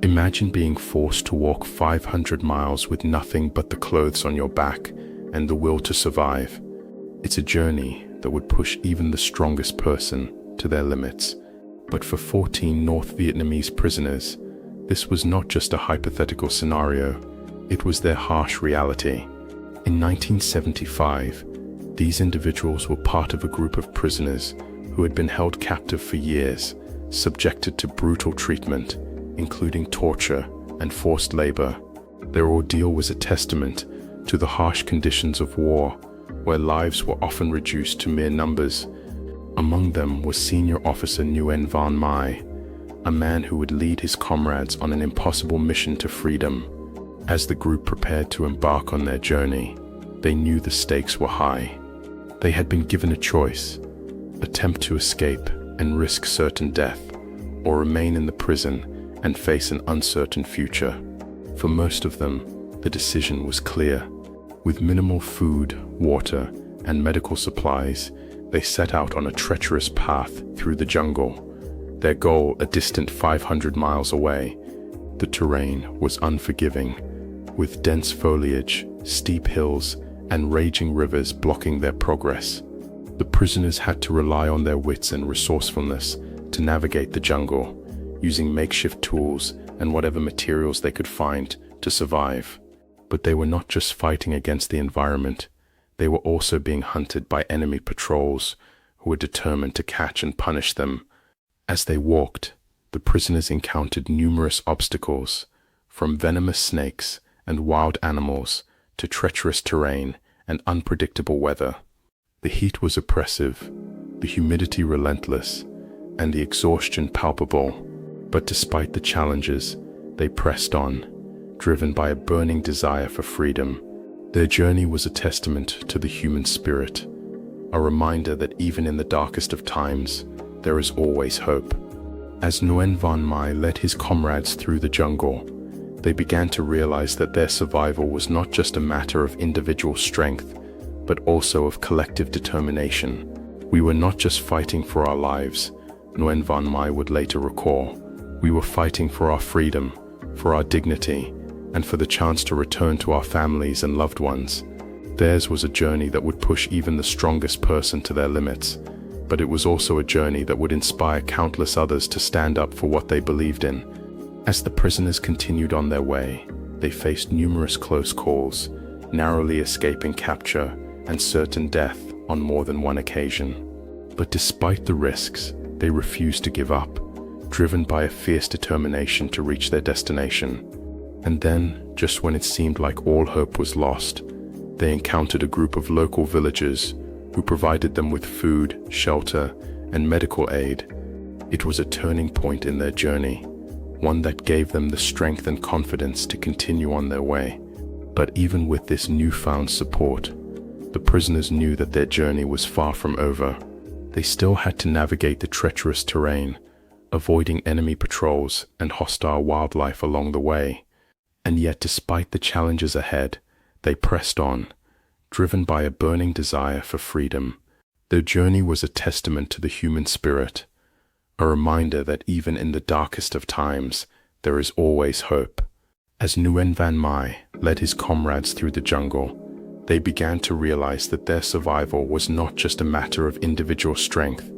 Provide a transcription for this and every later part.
Imagine being forced to walk 500 miles with nothing but the clothes on your back and the will to survive. It's a journey that would push even the strongest person to their limits. But for 14 North Vietnamese prisoners, this was not just a hypothetical scenario, it was their harsh reality. In 1975, these individuals were part of a group of prisoners who had been held captive for years, subjected to brutal treatment, including torture and forced labor. Their ordeal was a testament to the harsh conditions of war, where lives were often reduced to mere numbers. Among them was Senior Officer Nguyen Van Mai, a man who would lead his comrades on an impossible mission to freedom. As the group prepared to embark on their journey, they knew the stakes were high. They had been given a choice: attempt to escape and risk certain death, or remain in the prison and face an uncertain future. For most of them, the decision was clear. With minimal food, water, and medical supplies, they set out on a treacherous path through the jungle. Their goal, a distant 500 miles away. The terrain was unforgiving, with dense foliage, steep hills, and raging rivers blocking their progress. The prisoners had to rely on their wits and resourcefulness to navigate the jungle, using makeshift tools and whatever materials they could find to survive. But they were not just fighting against the environment, they were also being hunted by enemy patrols who were determined to catch and punish them. As they walked, the prisoners encountered numerous obstacles, from venomous snakes and wild animals to treacherous terrain and unpredictable weather. The heat was oppressive, the humidity relentless, and the exhaustion palpable. But despite the challenges, they pressed on, driven by a burning desire for freedom. Their journey was a testament to the human spirit, a reminder that even in the darkest of times, there is always hope. As Nguyen Van Mai led his comrades through the jungle, they began to realize that their survival was not just a matter of individual strength, but also of collective determination. We were not just fighting for our lives, Nguyen Van Mai would later recall. We were fighting for our freedom, for our dignity, and for the chance to return to our families and loved ones. Theirs was a journey that would push even the strongest person to their limits, but it was also a journey that would inspire countless others to stand up for what they believed in. As the prisoners continued on their way, they faced numerous close calls, narrowly escaping capture and certain death on more than one occasion. But despite the risks, they refused to give up, driven by a fierce determination to reach their destination. And then, just when it seemed like all hope was lost, they encountered a group of local villagers who provided them with food, shelter, and medical aid. It was a turning point in their journey, one that gave them the strength and confidence to continue on their way. But even with this newfound support, the prisoners knew that their journey was far from over. They still had to navigate the treacherous terrain, avoiding enemy patrols and hostile wildlife along the way. And yet, despite the challenges ahead, they pressed on, driven by a burning desire for freedom. Their journey was a testament to the human spirit, a reminder that even in the darkest of times, there is always hope. As Nguyen Van Mai led his comrades through the jungle, they began to realize that their survival was not just a matter of individual strength,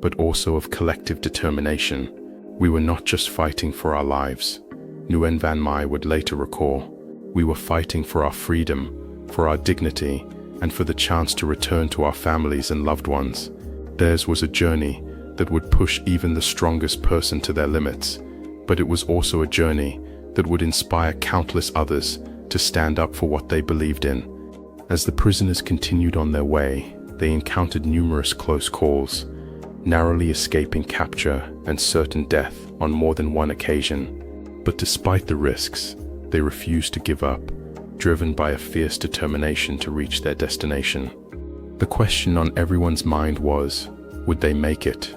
but also of collective determination. We were not just fighting for our lives, Nguyen Van Mai would later recall. We were fighting for our freedom, for our dignity, and for the chance to return to our families and loved ones. Theirs was a journey that would push even the strongest person to their limits, but it was also a journey that would inspire countless others to stand up for what they believed in. As the prisoners continued on their way, they encountered numerous close calls, narrowly escaping capture and certain death on more than one occasion. But despite the risks, they refused to give up, driven by a fierce determination to reach their destination. The question on everyone's mind was, would they make it?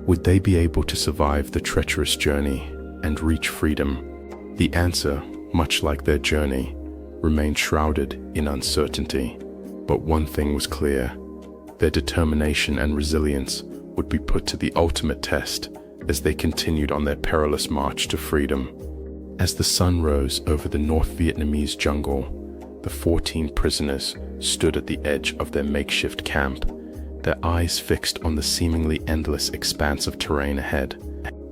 Would they be able to survive the treacherous journey and reach freedom? The answer, much like their journey, remained shrouded in uncertainty. But one thing was clear: their determination and resilience would be put to the ultimate test as they continued on their perilous march to freedom. As the sun rose over the North Vietnamese jungle, the 14 prisoners stood at the edge of their makeshift camp, their eyes fixed on the seemingly endless expanse of terrain ahead.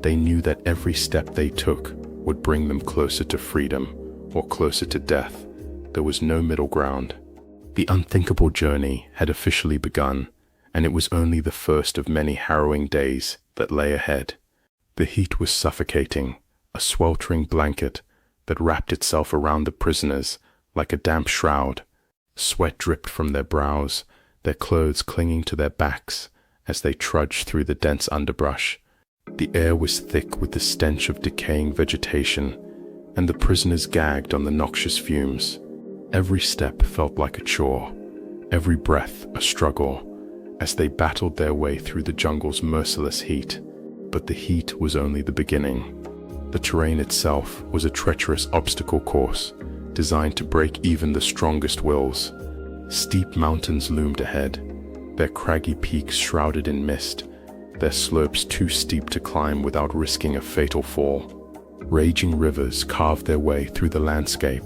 They knew that every step they took would bring them closer to freedom or closer to death. There was no middle ground. The unthinkable journey had officially begun, and it was only the first of many harrowing days that lay ahead. The heat was suffocating, a sweltering blanket that wrapped itself around the prisoners like a damp shroud. Sweat dripped from their brows, their clothes clinging to their backs as they trudged through the dense underbrush. The air was thick with the stench of decaying vegetation, and the prisoners gagged on the noxious fumes. Every step felt like a chore, every breath a struggle, as they battled their way through the jungle's merciless heat. But the heat was only the beginning. The terrain itself was a treacherous obstacle course, designed to break even the strongest wills. Steep mountains loomed ahead, their craggy peaks shrouded in mist, their slopes too steep to climb without risking a fatal fall. Raging rivers carved their way through the landscape,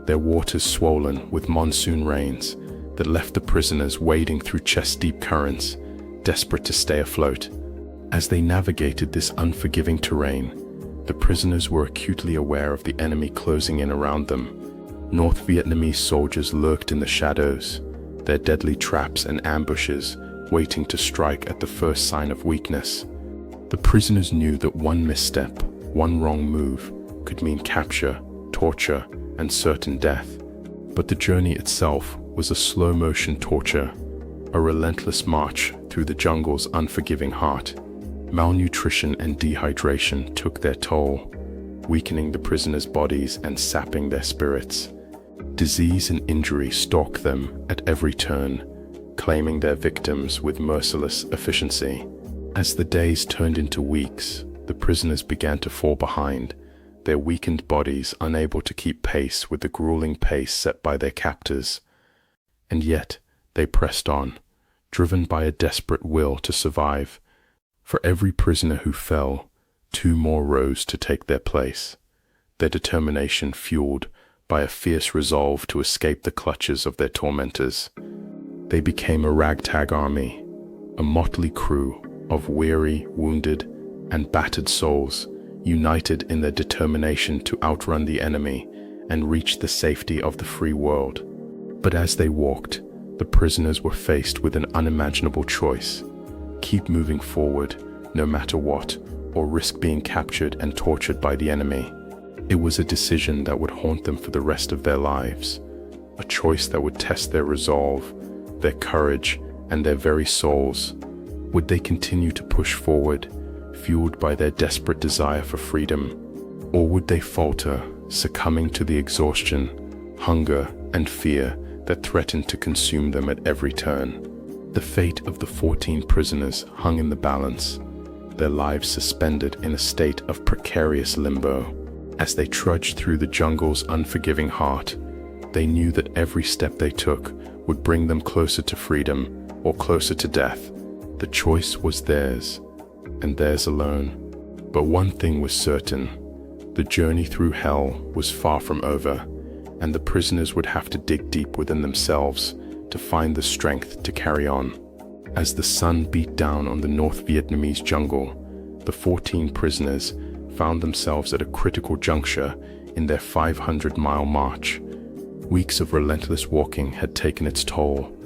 their waters swollen with monsoon rains that left the prisoners wading through chest-deep currents, desperate to stay afloat. As they navigated this unforgiving terrain, the prisoners were acutely aware of the enemy closing in around them. North Vietnamese soldiers lurked in the shadows, their deadly traps and ambushes waiting to strike at the first sign of weakness. The prisoners knew that one misstep, one wrong move, could mean capture, torture, and certain death. But the journey itself was a slow-motion torture, a relentless march through the jungle's unforgiving heart. Malnutrition and dehydration took their toll, weakening the prisoners' bodies and sapping their spirits. Disease and injury stalked them at every turn, claiming their victims with merciless efficiency. As the days turned into weeks, the prisoners began to fall behind, their weakened bodies unable to keep pace with the grueling pace set by their captors. And yet, they pressed on, driven by a desperate will to survive. For every prisoner who fell, 2 more rose to take their place, their determination fueled by a fierce resolve to escape the clutches of their tormentors. They became a ragtag army, a motley crew of weary, wounded, and battered souls, united in their determination to outrun the enemy and reach the safety of the free world. But as they walked, the prisoners were faced with an unimaginable choice: keep moving forward, no matter what, or risk being captured and tortured by the enemy. It was a decision that would haunt them for the rest of their lives, a choice that would test their resolve, their courage, and their very souls. Would they continue to push forward, fueled by their desperate desire for freedom, or would they falter, succumbing to the exhaustion, hunger, and fear that threatened to consume them at every turn? The fate of the 14 prisoners hung in the balance, their lives suspended in a state of precarious limbo. As they trudged through the jungle's unforgiving heart, they knew that every step they took would bring them closer to freedom or closer to death. The choice was theirs, and theirs alone. But one thing was certain: the journey through hell was far from over, and the prisoners would have to dig deep within themselves to find the strength to carry on. As the sun beat down on the North Vietnamese jungle, the 14 prisoners found themselves at a critical juncture in their 500-mile march. Weeks of relentless walking had taken its toll,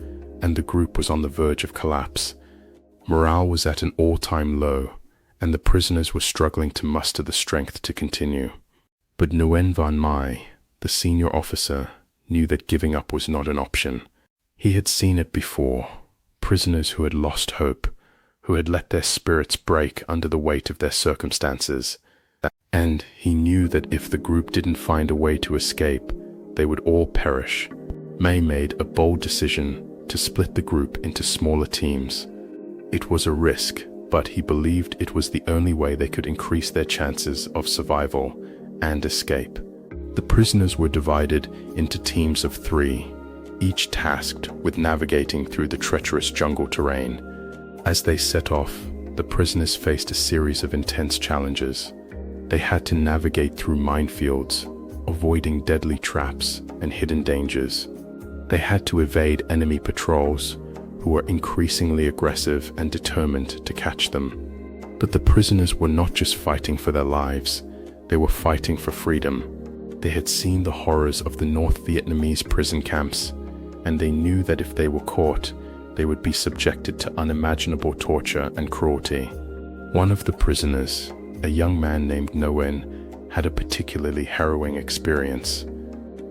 and the group was on the verge of collapse. Morale was at an all-time low, and the prisoners were struggling to muster the strength to continue. But Nguyen Van Mai, the senior officer, knew that giving up was not an option. He had seen it before: prisoners who had lost hope, who had let their spirits break under the weight of their circumstances. And he knew that if the group didn't find a way to escape, they would all perish. May made a bold decision to split the group into smaller teams. It was a risk, but he believed it was the only way they could increase their chances of survival and escape. The prisoners were divided into teams of 3, each tasked with navigating through the treacherous jungle terrain. As they set off, the prisoners faced a series of intense challenges. They had to navigate through minefields, avoiding deadly traps and hidden dangers. They had to evade enemy patrols, who were increasingly aggressive and determined to catch them. But the prisoners were not just fighting for their lives, they were fighting for freedom. They had seen the horrors of the North Vietnamese prison camps, and they knew that if they were caught, they would be subjected to unimaginable torture and cruelty. One of the prisoners, a young man named Nguyen, had a particularly harrowing experience.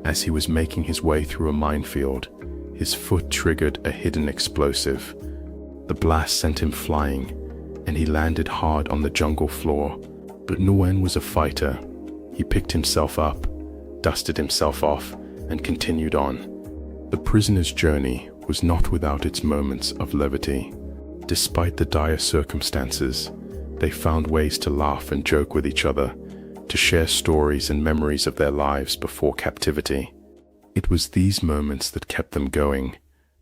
As he was making his way through a minefield, his foot triggered a hidden explosive. The blast sent him flying, and he landed hard on the jungle floor. But Nguyen was a fighter. He picked himself up, dusted himself off, and continued on. The prisoner's journey was not without its moments of levity. Despite the dire circumstances, they found ways to laugh and joke with each other, to share stories and memories of their lives before captivity. It was these moments that kept them going,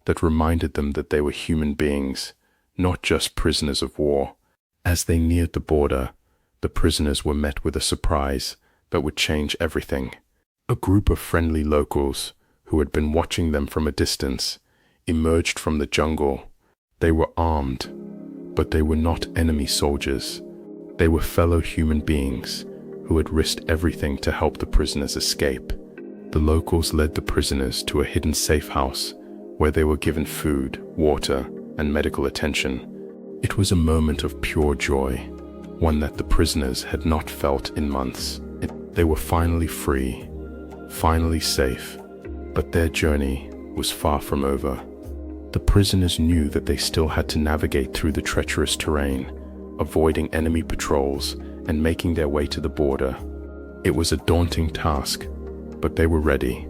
that reminded them that they were human beings, not just prisoners of war. As they neared the border, the prisoners were met with a surprise that would change everything. A group of friendly locals, who had been watching them from a distance, emerged from the jungle. They were armed, but they were not enemy soldiers. They were fellow human beings who had risked everything to help the prisoners escape. The locals led the prisoners to a hidden safe house where they were given food, water, and medical attention. It was a moment of pure joy, one that the prisoners had not felt in months. They were finally free, finally safe, but their journey was far from over. The prisoners knew that they still had to navigate through the treacherous terrain, avoiding enemy patrols and making their way to the border. It was a daunting task, but they were ready.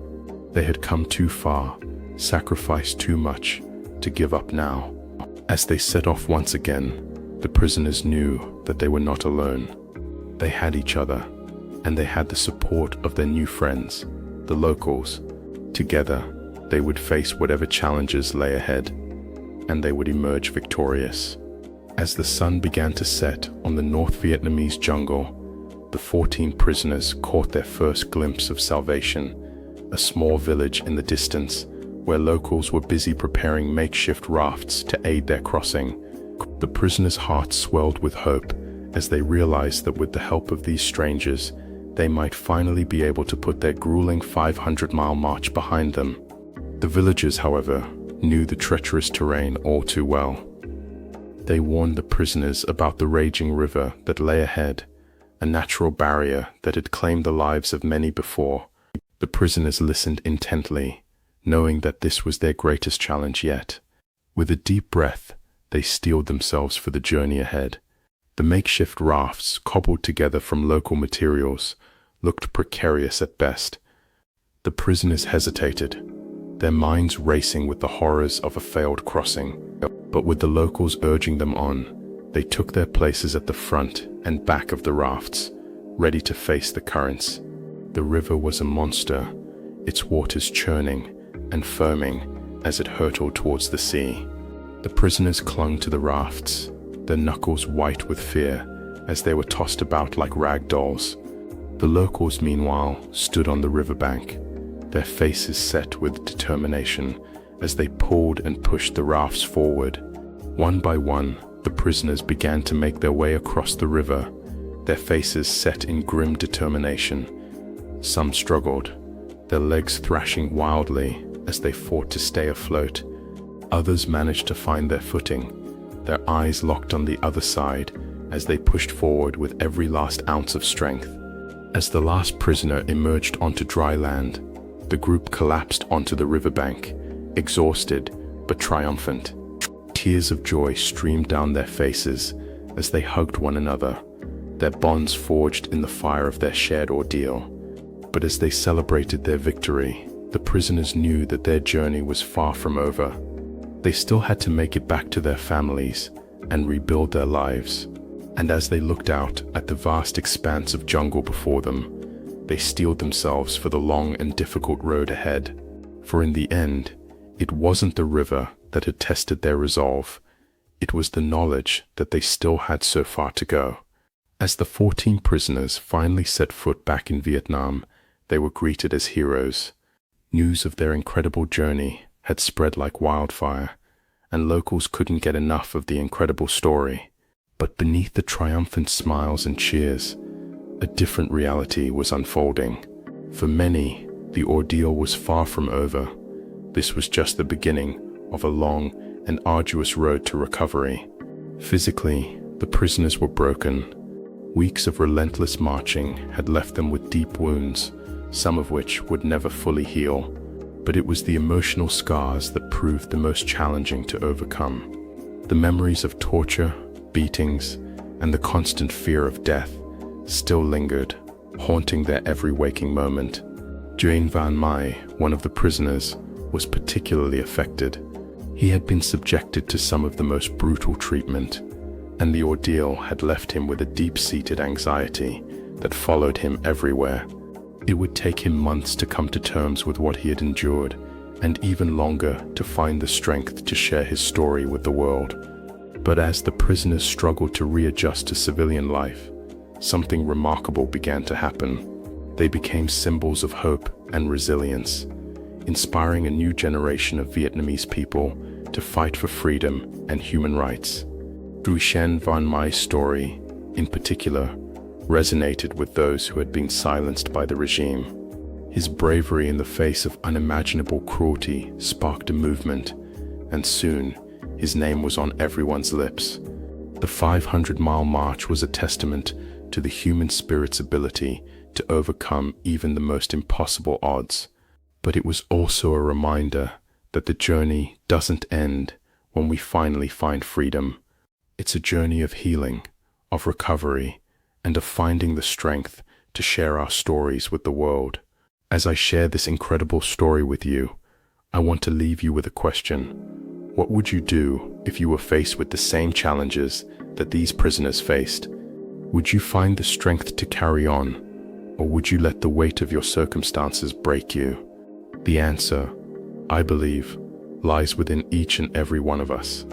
They had come too far, sacrificed too much, to give up now. As they set off once again, the prisoners knew that they were not alone. They had each other, and they had the support of their new friends, the locals. Together, they would face whatever challenges lay ahead, and they would emerge victorious. As the sun began to set on the North Vietnamese jungle, the 14 prisoners caught their first glimpse of salvation, a small village in the distance where locals were busy preparing makeshift rafts to aid their crossing. The prisoners' hearts swelled with hope as they realized that with the help of these strangers, they might finally be able to put their grueling 500-mile march behind them. The villagers, however, knew the treacherous terrain all too well. They warned the prisoners about the raging river that lay ahead, a natural barrier that had claimed the lives of many before. The prisoners listened intently, knowing that this was their greatest challenge yet. With a deep breath, they steeled themselves for the journey ahead. The makeshift rafts, cobbled together from local materials, looked precarious at best. The prisoners hesitated, their minds racing with the horrors of a failed crossing. But with the locals urging them on, they took their places at the front and back of the rafts, ready to face the currents. The river was a monster, its waters churning and foaming as it hurtled towards the sea. The prisoners clung to the rafts, their knuckles white with fear as they were tossed about like rag dolls. The locals, meanwhile, stood on the riverbank, their faces set with determination as they pulled and pushed the rafts forward. One by one, the prisoners began to make their way across the river, their faces set in grim determination. Some struggled, their legs thrashing wildly as they fought to stay afloat. Others managed to find their footing, their eyes locked on the other side as they pushed forward with every last ounce of strength. As the last prisoner emerged onto dry land, the group collapsed onto the riverbank, exhausted but triumphant. Tears of joy streamed down their faces as they hugged one another, their bonds forged in the fire of their shared ordeal. But as they celebrated their victory, the prisoners knew that their journey was far from over. They still had to make it back to their families and rebuild their lives. And as they looked out at the vast expanse of jungle before them, they steeled themselves for the long and difficult road ahead. For in the end, it wasn't the river that had tested their resolve. It was the knowledge that they still had so far to go. As the 14 prisoners finally set foot back in Vietnam, they were greeted as heroes. News of their incredible journey had spread like wildfire, and locals couldn't get enough of the incredible story. But beneath the triumphant smiles and cheers, a different reality was unfolding. For many, the ordeal was far from over. This was just the beginning of a long and arduous road to recovery. Physically, the prisoners were broken. Weeks of relentless marching had left them with deep wounds, some of which would never fully heal. But it was the emotional scars that proved the most challenging to overcome. The memories of torture, beatings, and the constant fear of death still lingered, haunting their every waking moment. Duyen Van Mai, one of the prisoners, was particularly affected. He had been subjected to some of the most brutal treatment, and the ordeal had left him with a deep-seated anxiety that followed him everywhere. It would take him months to come to terms with what he had endured, and even longer to find the strength to share his story with the world. But as the prisoners struggled to readjust to civilian life, something remarkable began to happen. They became symbols of hope and resilience, inspiring a new generation of Vietnamese people to fight for freedom and human rights. Duyen Van Mai's story, in particular, resonated with those who had been silenced by the regime. His bravery in the face of unimaginable cruelty sparked a movement, and soon his name was on everyone's lips. The 500-mile march was a testament to the human spirit's ability to overcome even the most impossible odds. But it was also a reminder that the journey doesn't end when we finally find freedom. It's a journey of healing, of recovery, and of finding the strength to share our stories with the world. As I share this incredible story with you, I want to leave you with a question. What would you do if you were faced with the same challenges that these prisoners faced? Would you find the strength to carry on, or would you let the weight of your circumstances break you? The answer, I believe, lies within each and every one of us.